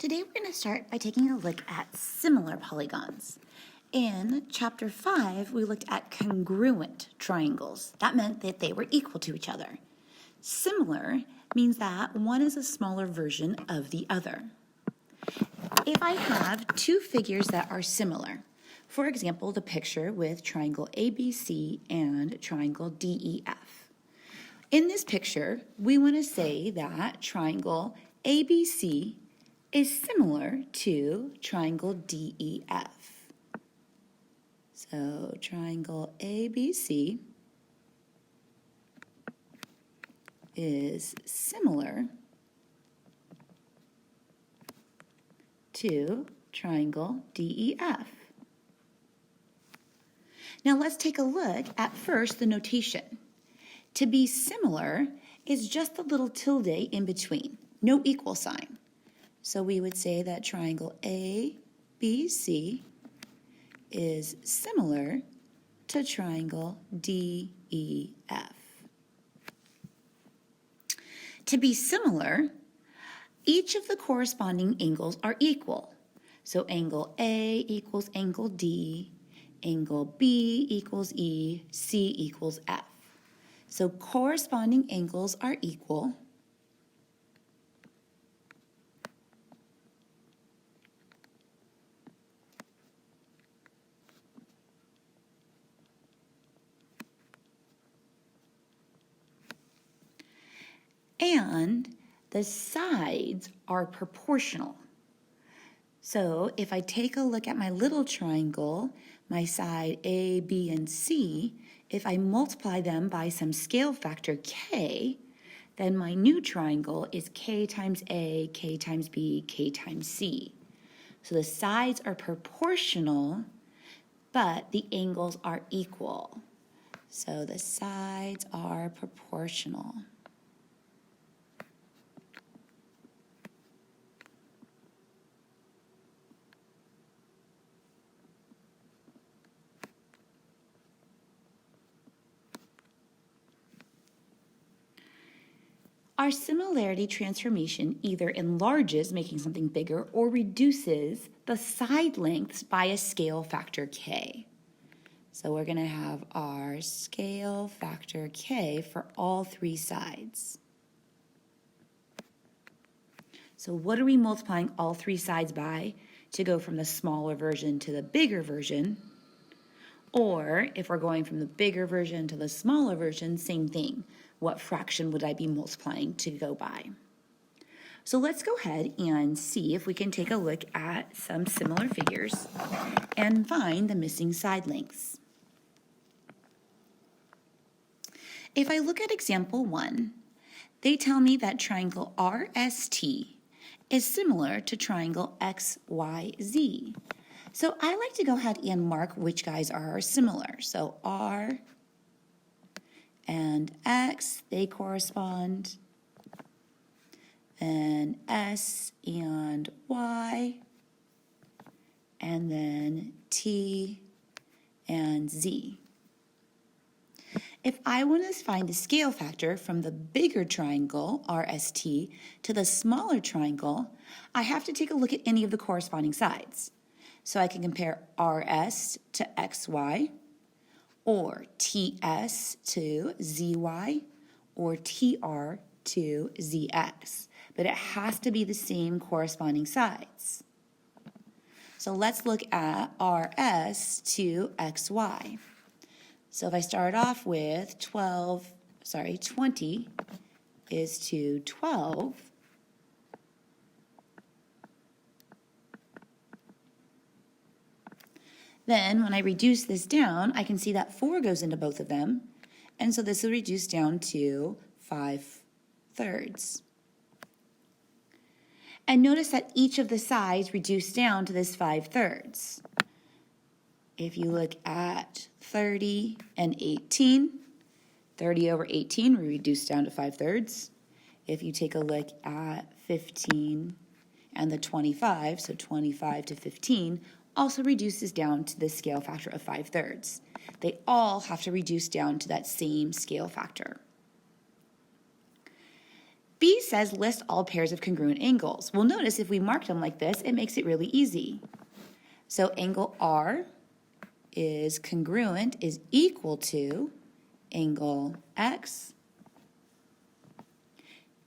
Today we're going to start by taking a look at similar polygons. In Chapter 5, we looked at congruent triangles. That meant that they were equal to each other. Similar means that one is a smaller version of the other. If I have two figures that are similar, for example, the picture with triangle ABC and triangle DEF. In this picture, we want to say that triangle ABC is similar to triangle DEF. So triangle ABC is similar to triangle DEF. Now let's take a look at first the notation. To be similar is just a little tilde in between, no equal sign. So we would say that triangle ABC is similar to triangle DEF. To be similar, each of the corresponding angles are equal. So angle A equals angle D, angle B equals E, C equals F. So corresponding angles are equal. And the sides are proportional. So if I take a look at my little triangle, my side A, B, and C, if I multiply them by some scale factor K, then my new triangle is K times A, K times B, K times C. So the sides are proportional, but the angles are equal. So the sides are proportional. Our similarity transformation either enlarges, making something bigger, or reduces the side lengths by a scale factor K. So we're going to have our scale factor K for all three sides. So what are we multiplying all three sides by to go from the smaller version to the bigger version? Or if we're going from the bigger version to the smaller version, same thing. What fraction would I be multiplying to go by? So let's go ahead and see if we can take a look at some similar figures and find the missing side lengths. If I look at example 1, they tell me that triangle RST is similar to triangle XYZ. So I like to go ahead and mark which guys are similar. So R and X, they correspond. And S and Y. And then T and Z. If I want to find the scale factor from the bigger triangle, RST, to the smaller triangle, I have to take a look at any of the corresponding sides. So I can compare RS to XY, or TS to ZY, or TR to ZX. But it has to be the same corresponding sides. So let's look at RS to XY. So if I start off with 20 is to 12. Then when I reduce this down, I can see that 4 goes into both of them. And so this will reduce down to 5/3. And notice that each of the sides reduce down to this 5/3. If you look at 30 and 18, 30 over 18 we reduce down to 5/3. If you take a look at 15 and the 25, so 25 to 15, also reduces down to the scale factor of 5/3. They all have to reduce down to that same scale factor. B says list all pairs of congruent angles. Well, notice if we mark them like this, it makes it really easy. So angle R is congruent, is equal to angle X.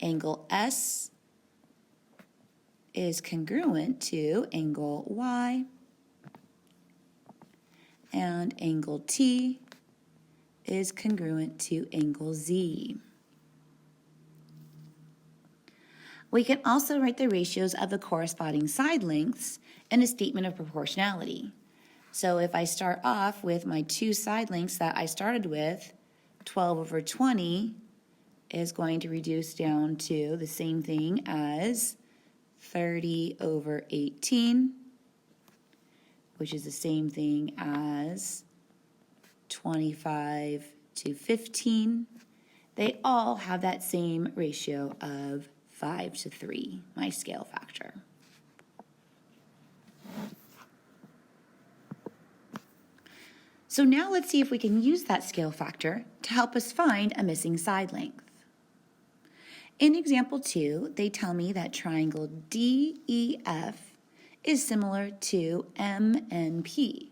Angle S is congruent to angle Y. And angle T is congruent to angle Z. We can also write the ratios of the corresponding side lengths in a statement of proportionality. So if I start off with my two side lengths that I started with, 12 over 20 is going to reduce down to the same thing as 30 over 18, which is the same thing as 25 to 15. They all have that same ratio of 5 to 3, my scale factor. So now let's see if we can use that scale factor to help us find a missing side length. In example 2, they tell me that triangle DEF is similar to MNP.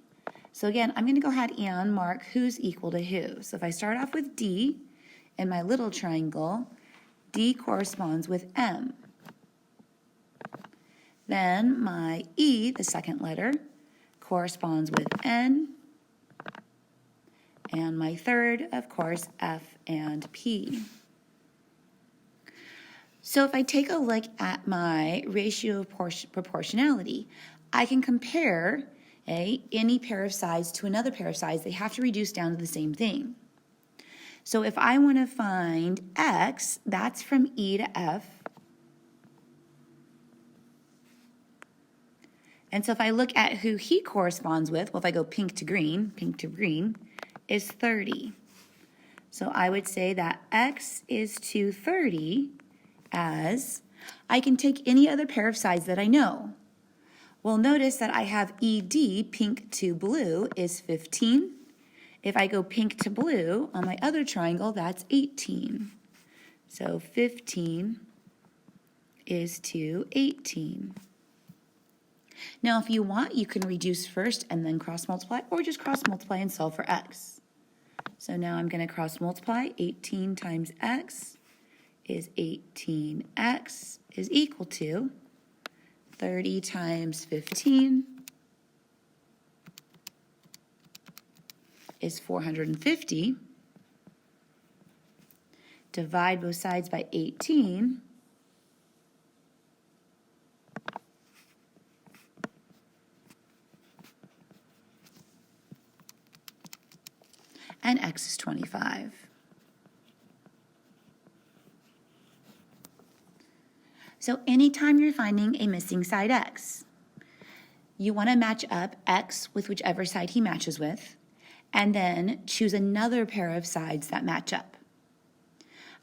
So again, I'm going to go ahead and mark who's equal to who. So if I start off with D in my little triangle, D corresponds with M. Then my E, the second letter, corresponds with N. And my third, of course, F and P. So if I take a look at my ratio of proportionality, I can compare any pair of sides to another pair of sides. They have to reduce down to the same thing. So if I want to find X, that's from E to F. And so if I look at who he corresponds with, well, if I go pink to green is 30. So I would say that X is to 30 as I can take any other pair of sides that I know. Well, notice that I have ED, pink to blue, is 15. If I go pink to blue on my other triangle, that's 18. So 15 is to 18. Now, if you want, you can reduce first and then cross multiply, or just cross multiply and solve for X. So now I'm going to cross multiply. 18 times X is 18X is equal to 30 times 15 is 450. Divide both sides by 18. And X is 25. So anytime you're finding a missing side X, you want to match up X with whichever side he matches with, and then choose another pair of sides that match up.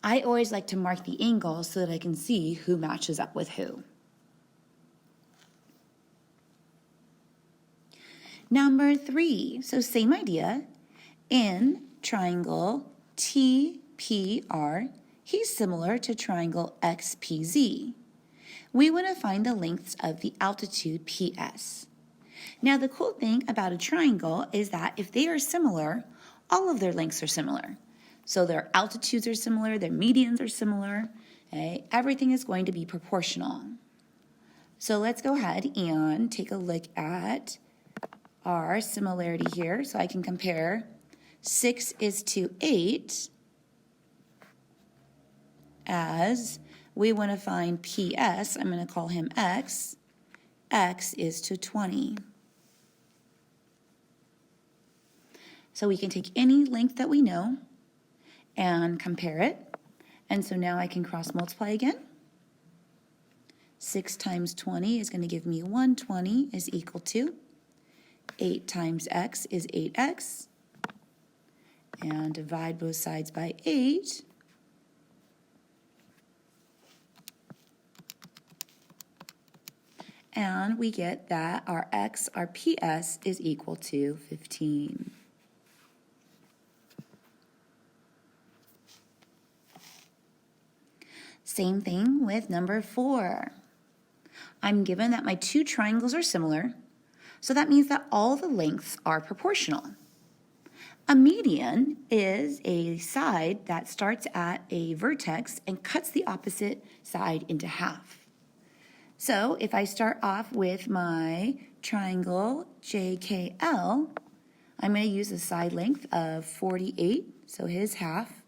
I always like to mark the angle so that I can see who matches up with who. Number 3, so same idea. In triangle TPR, he's similar to triangle XPZ. We want to find the lengths of the altitude PS. Now, the cool thing about a triangle is that if they are similar, all of their lengths are similar. So their altitudes are similar, their medians are similar, okay? Everything is going to be proportional. So let's go ahead and take a look at our similarity here. So I can compare 6 is to 8 as we want to find PS. I'm going to call him X. X is to 20. So we can take any length that we know and compare it. And so now I can cross multiply again. 6 times 20 is going to give me 120 is equal to 8 times X is 8X. And divide both sides by 8. And we get that our X, our PS, is equal to 15. Same thing with number 4. I'm given that my two triangles are similar, so that means that all the lengths are proportional. A median is a side that starts at a vertex and cuts the opposite side into half. So if I start off with my triangle JKL, I'm going to use a side length of 48, so his half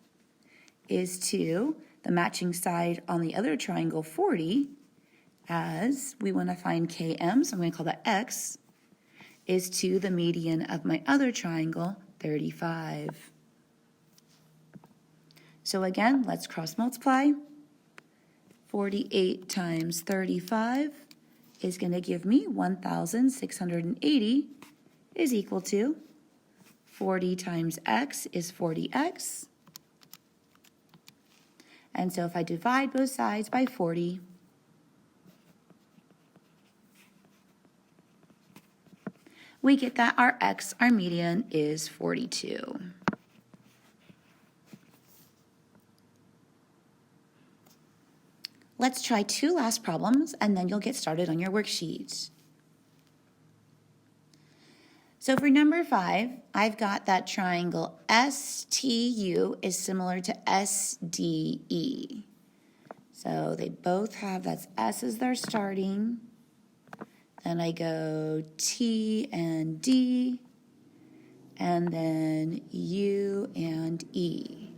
is to the matching side on the other triangle 40, as we want to find KM, so I'm going to call that X, is to the median of my other triangle 35. So again, let's cross multiply. 48 times 35 is going to give me 1,680 is equal to 40 times x is 40x. And so if I divide both sides by 40, we get that our x, our median, is 42. Let's try 2 last problems, and then you'll get started on your worksheet. So for number 5, I've got that triangle STU is similar to SDE. So they both have, that's S as their starting. Then I go T and D, and then U and E.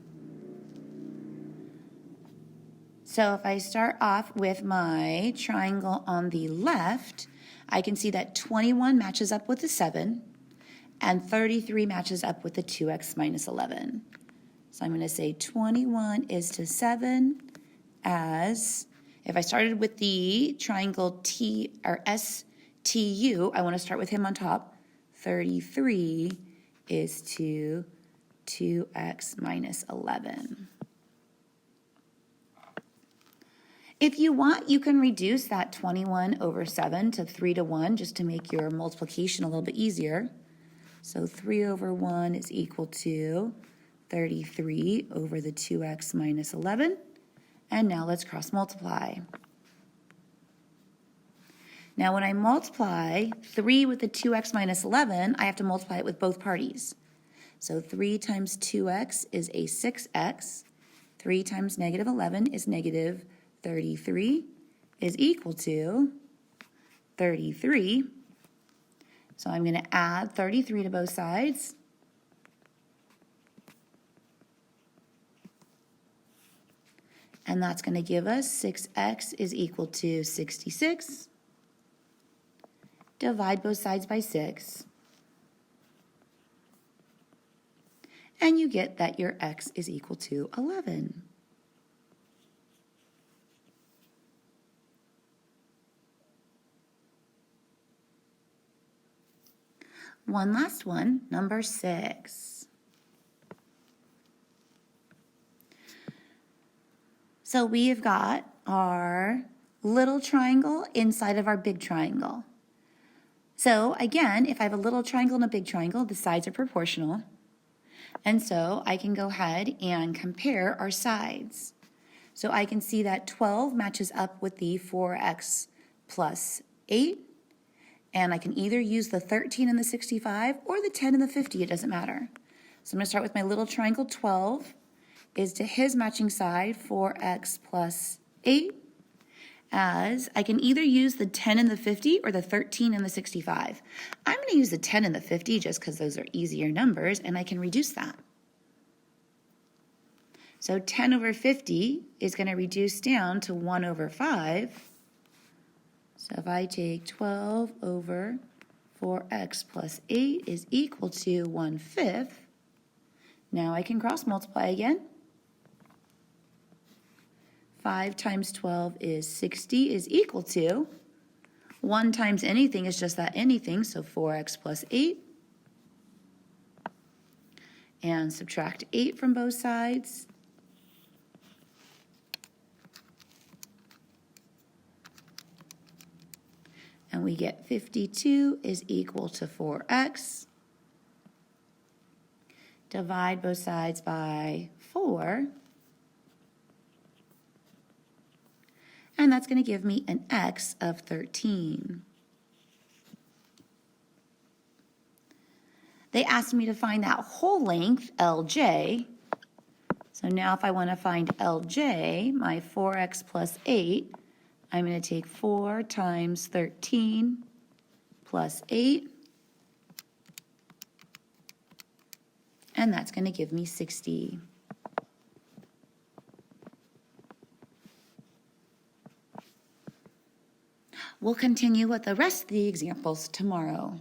So if I start off with my triangle on the left, I can see that 21 matches up with the 7, and 33 matches up with the 2x minus 11. So I'm going to say 21 is to 7 as, if I started with the triangle T or STU, I want to start with him on top. 33 is to 2x minus 11. If you want, you can reduce that 21 over 7 to 3 to 1 just to make your multiplication a little bit easier. So 3 over 1 is equal to 33 over the 2x minus 11. And now let's cross multiply. Now when I multiply 3 with the 2x minus 11, I have to multiply it with both parties. So 3 times 2x is a 6x. 3 times negative 11 is negative 33 is equal to 33. So I'm going to add 33 to both sides. And that's going to give us 6x is equal to 66. Divide both sides by 6. And you get that your x is equal to 11. One last one, number 6. So we have got our little triangle inside of our big triangle. So again, if I have a little triangle and a big triangle, the sides are proportional. And so I can go ahead and compare our sides. So I can see that 12 matches up with the 4x plus 8. And I can either use the 13 and the 65 or the 10 and the 50, it doesn't matter. So I'm going to start with my little triangle 12 is to his matching side 4x plus 8, as I can either use the 10 and the 50 or the 13 and the 65. I'm going to use the 10 and the 50 just because those are easier numbers and I can reduce that. So 10 over 50 is going to reduce down to 1 over 5. So if I take 12 over 4x plus 8 is equal to 1/5. Now I can cross multiply again. 5 times 12 is 60 is equal to 1 times anything is just that anything, so 4x plus 8. And subtract 8 from both sides. And we get 52 is equal to 4x. Divide both sides by 4. and that's going to give me an x of 13. They asked me to find that whole length, LJ. So now if I want to find LJ, my 4x plus 8, I'm going to take 4 times 13 plus 8, and that's going to give me 60. We'll continue with the rest of the examples tomorrow.